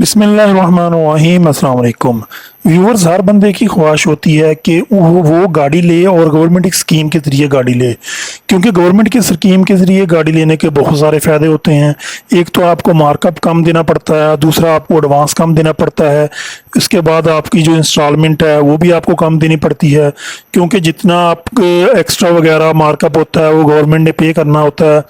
बिस्मिल्लाहिर्रहमानिर्रहीम। अस्सलाम वालेकुम व्यूवर्स। हर बंदे की ख्वाहिश होती है कि वो गाड़ी ले और गवर्नमेंट की स्कीम के ज़रिए गाड़ी ले, क्योंकि गवर्नमेंट की स्कीम के ज़रिए गाड़ी लेने के बहुत सारे फ़ायदे होते हैं। एक तो आपको मार्कअप कम देना पड़ता है, दूसरा आपको एडवांस कम देना पड़ता है, इसके बाद आपकी जो इंस्टॉलमेंट है वो भी आपको कम देनी पड़ती है, क्योंकि जितना आप एक्स्ट्रा वगैरह मार्कअप होता है वो गवर्नमेंट ने पे करना होता है।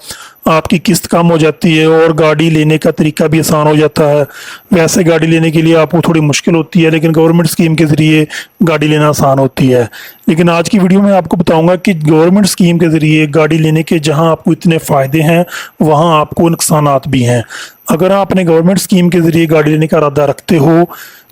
आपकी किस्त कम हो जाती है और गाड़ी लेने का तरीका भी आसान हो जाता है। वैसे गाड़ी लेने के लिए आपको थोड़ी मुश्किल होती है, लेकिन गवर्नमेंट स्कीम के ज़रिए गाड़ी लेना आसान होती है। लेकिन आज की वीडियो में आपको बताऊंगा कि गवर्नमेंट स्कीम के ज़रिए गाड़ी लेने के जहां आपको इतने फ़ायदे हैं वहां आपको नुकसानात भी हैं। अगर आप अपने गवर्नमेंट स्कीम के ज़रिए गाड़ी लेने का इरादा रखते हो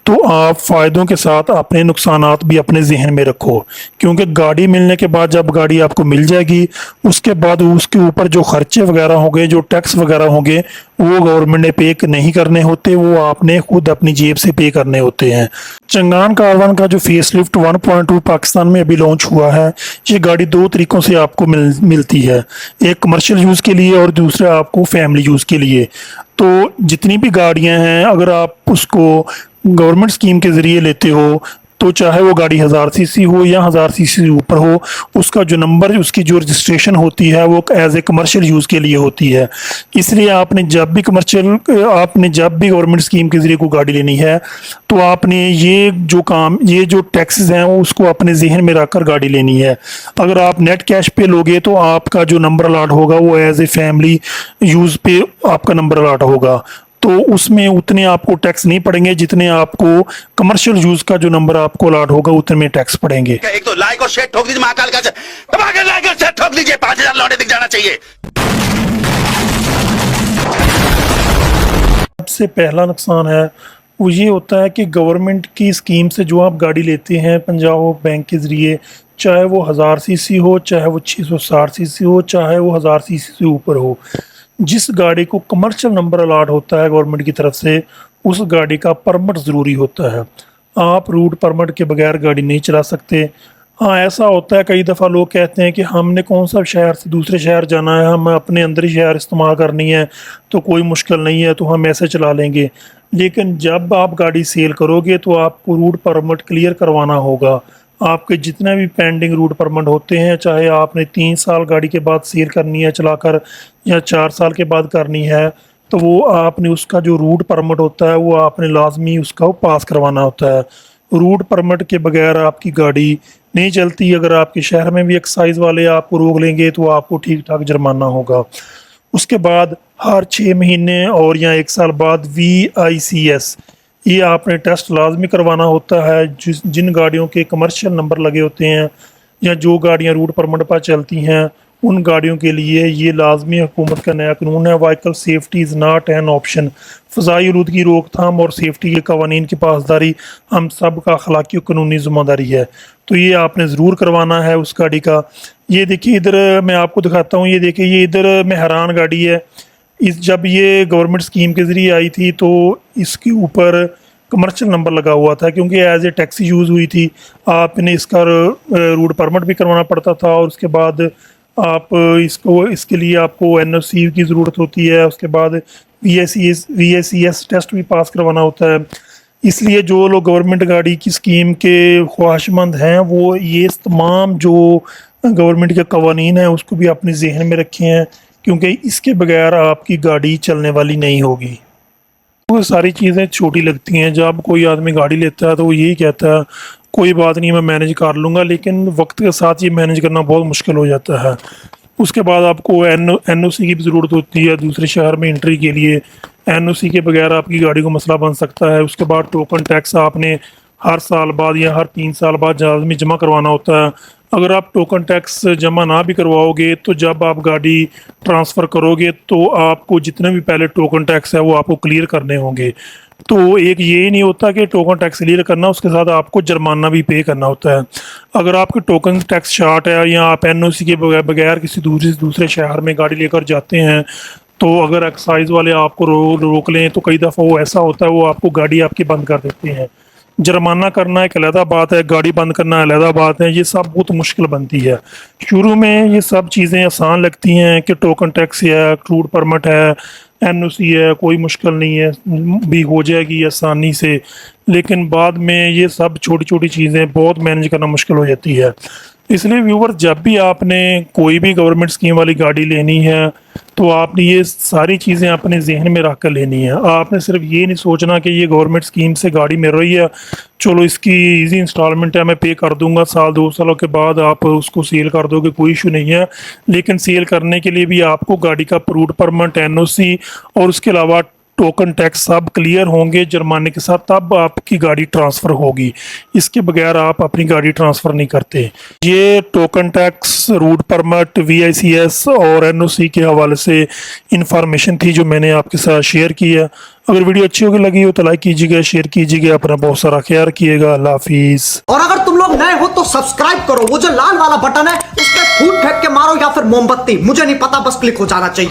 तो आप फ़ायदों के साथ अपने नुकसानात भी अपने जहन में रखो, क्योंकि गाड़ी मिलने के बाद जब गाड़ी आपको मिल जाएगी उसके बाद उसके ऊपर जो खर्चे वगैरह होंगे, जो टैक्स वगैरह होंगे, वो गवर्नमेंट ने पे नहीं करने होते, वो आपने खुद अपनी जेब से पे करने होते हैं। चंगान कारवान का जो फेसलिफ्ट 1.2 पाकिस्तान में अभी लॉन्च हुआ है, ये गाड़ी दो तरीक़ों से आपको मिलती है, एक कमर्शियल यूज़ के लिए और दूसरा आपको फैमिली यूज़ के लिए। तो जितनी भी गाड़ियां हैं, अगर आप उसको गवर्नमेंट स्कीम के ज़रिए लेते हो तो चाहे वो गाड़ी 1000 सीसी हो या 1000 सीसी से ऊपर हो, उसका जो नंबर, उसकी जो रजिस्ट्रेशन होती है वो एज ए कमर्शियल यूज़ के लिए होती है। इसलिए आपने जब भी गवर्नमेंट स्कीम के ज़रिए कोई गाड़ी लेनी है तो आपने ये जो टैक्सेस हैं वो उसको अपने जहन में रखकर गाड़ी लेनी है। अगर आप नेट कैश पे लोगे तो आपका जो नंबर अलाट होगा वो एज ए फैमिली यूज़ पे आपका नंबर अलाट होगा, तो उसमें उतने आपको टैक्स नहीं पड़ेंगे जितने आपको कमर्शियल यूज का जो नंबर आपको अलाट होगा उतने में टैक्स पड़ेंगे। एक तो लाइक और शेयर ठोक दीजिए, महाकाल का दबा के लाइक और शेयर ठोक दीजिए, 5000 लौटे दिख जाना चाहिए। सबसे पहला नुकसान है वो ये होता है कि गवर्नमेंट की स्कीम से जो आप गाड़ी लेते हैं पंजाब बैंक के ज़रिए, चाहे वो 1000 सीसी हो, चाहे वो 660 सीसी हो, चाहे वो 1000 सीसी से ऊपर हो, जिस गाड़ी को कमर्शियल नंबर अलाट होता है गवर्नमेंट की तरफ से, उस गाड़ी का परमिट ज़रूरी होता है। आप रूट परमिट के बगैर गाड़ी नहीं चला सकते। हाँ, ऐसा होता है कई दफ़ा लोग कहते हैं कि हमने कौन सा शहर से दूसरे शहर जाना है, हम अपने अंदर ही शहर इस्तेमाल करनी है तो कोई मुश्किल नहीं है, तो हम ऐसे चला लेंगे। लेकिन जब आप गाड़ी सेल करोगे तो आपको रूट परमिट क्लियर करवाना होगा। आपके जितने भी पेंडिंग रूट परमिट होते हैं, चाहे आपने 3 साल गाड़ी के बाद सेल करनी है चलाकर या 4 साल के बाद करनी है, तो वो आपने उसका जो रूट परमिट होता है वो आपने लाजमी उसका वो पास करवाना होता है। रूट परमिट के बगैर आपकी गाड़ी नहीं चलती। अगर आपके शहर में भी एक्साइज वाले आपको रोक लेंगे तो आपको ठीक ठाक जुर्माना होगा। उसके बाद हर 6 महीने और या 1 साल बाद VICS ये आपने टेस्ट लाजमी करवाना होता है। जिन गाड़ियों के कमर्शियल नंबर लगे होते हैं या जो गाड़ियां रूट परमिट पर चलती हैं, उन गाड़ियों के लिए ये लाजमी हुकूमत का नया कानून है, vehicle safety is not an option. फ़ज़ाई आलूदगी की रोकथाम और सेफ्टी के कवानीन की पासदारी हम सब का अखलाकी और कानूनी ज़िम्मेदारी है, तो ये आपने ज़रूर करवाना है उस गाड़ी का। ये देखिए, इधर मैं आपको दिखाता हूँ, ये देखिए, ये इधर में हैरान गाड़ी है। जब ये गवर्नमेंट स्कीम के ज़रिए आई थी तो इसके ऊपर कमर्शियल नंबर लगा हुआ था, क्योंकि एज ए टैक्सी यूज़ हुई थी। आपने इसका रूट परमिट भी करवाना पड़ता था और उसके बाद आप इसके लिए आपको NOC की ज़रूरत होती है। उसके बाद VICS टेस्ट भी पास करवाना होता है। इसलिए जो लोग गवर्नमेंट गाड़ी की स्कीम के ख्वाहिशमंद हैं वो ये तमाम जो गवर्नमेंट के कवानीन हैं उसको भी अपने जहन में रखे हैं, क्योंकि इसके बगैर आपकी गाड़ी चलने वाली नहीं होगी। वो सारी चीज़ें छोटी लगती हैं। जब कोई आदमी गाड़ी लेता है तो वो यही कहता है कोई बात नहीं, मैं मैनेज कर लूँगा, लेकिन वक्त के साथ ये मैनेज करना बहुत मुश्किल हो जाता है। उसके बाद आपको NOC की भी ज़रूरत होती है दूसरे शहर में एंट्री के लिए। NOC के बगैर आपकी गाड़ी को मसला बन सकता है। उसके बाद टोकन टैक्स आपने हर साल बाद या हर 3 साल बाद लाज़मी जमा करवाना होता है। अगर आप टोकन टैक्स जमा ना भी करवाओगे तो जब आप गाड़ी ट्रांसफ़र करोगे तो आपको जितने भी पहले टोकन टैक्स है वो आपको क्लियर करने होंगे। तो एक ये नहीं होता कि टोकन टैक्स क्लियर करना, उसके साथ आपको जुर्माना भी पे करना होता है। अगर आपके टोकन टैक्स शार्ट है या आप NOC के बगैर किसी दूसरे शहर में गाड़ी लेकर जाते हैं, तो अगर एक्साइज वाले आपको रोक लें तो कई दफ़ा वो ऐसा होता है वो आपको गाड़ी आपकी बंद कर देते हैं। जुर्माना करना एक अलहदा बात है, गाड़ी बंद करना अलहदा बात है, ये सब बहुत मुश्किल बनती है। शुरू में ये सब चीज़ें आसान लगती हैं कि टोकन टैक्स है, रूट परमिट है, एनओसी है, कोई मुश्किल नहीं है, भी हो जाएगी आसानी से, लेकिन बाद में ये सब छोटी छोटी चीज़ें बहुत मैनेज करना मुश्किल हो जाती है। इसलिए व्यूवर, जब भी आपने कोई भी गवर्नमेंट स्कीम वाली गाड़ी लेनी है तो आपने ये सारी चीज़ें अपने जहन में रख कर लेनी है। आपने सिर्फ ये नहीं सोचना कि ये गवर्नमेंट स्कीम से गाड़ी मिल रही है, चलो इसकी इजी इंस्टॉलमेंट है, मैं पे कर दूंगा, साल 2 सालों के बाद आप उसको सेल कर दोगे, कोई इशू नहीं है। लेकिन सेल करने के लिए भी आपको गाड़ी का रूट परमिट, एनओसी और उसके अलावा टोकन टैक्स सब क्लियर होंगे जुर्माने के साथ, तब आपकी गाड़ी ट्रांसफ़र होगी। इसके बगैर आप अपनी गाड़ी ट्रांसफ़र नहीं करते। ये token tax, route permit, VICS और NOC के हवाले से इंफॉर्मेशन थी जो मैंने आपके साथ शेयर की है। अगर वीडियो अच्छी होगी लगी हो तो लाइक कीजिएगा, शेयर कीजिएगा, अपना बहुत सारा ख्याल रखिएगा। अल्लाह हाफिज़। और अगर तुम लोग नए हो तो सब्सक्राइब करो, वो जो लाल वाला बटन है उस पर फूट फेंक के मारो या फिर मोमबत्ती, मुझे नहीं पता, बस क्लिक हो जाना चाहिए।